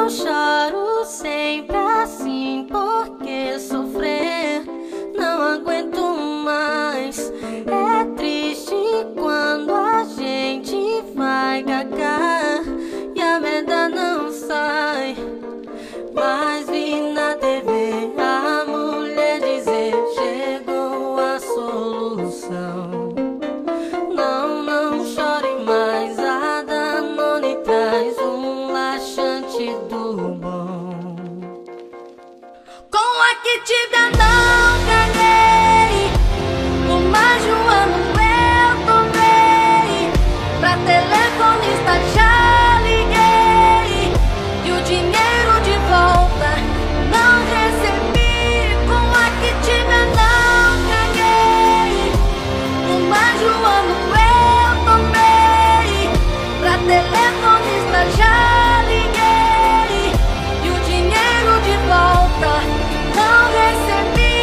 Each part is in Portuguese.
eu choro sempre assim, porque sofrer não aguento mais. É triste quando a gente vai cagar e a merda não sai. Mas vi na TV a mulher dizer: chegou a solução. Não, não chore mais, a Danone traz um laxante do bom. Com a Activia não caguei, por mais de um ano eu tomei. Pra telefonista já liguei e o dinheiro de volta não recebi. Com a Activia não caguei, por mais de um ano eu tomei. Pra telefonista já liguei e o dinheiro de volta não recebi.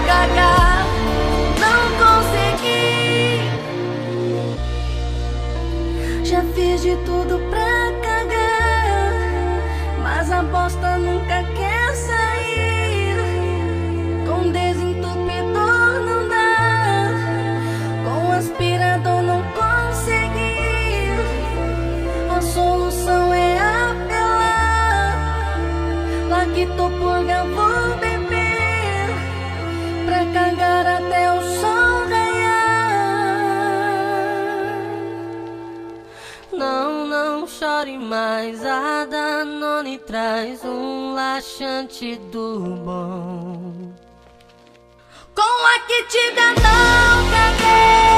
Cagar não consegui. Já fiz de tudo pra cagar, mas a bosta nunca quer sair. Com desentupidor não dá, com aspirador não consegui. A solução é apelar, lactopurga vou beber, pra cagar até o sol raiar. Não, não chore mais, a Danone traz um laxante do bom. Com a Activia não caguei.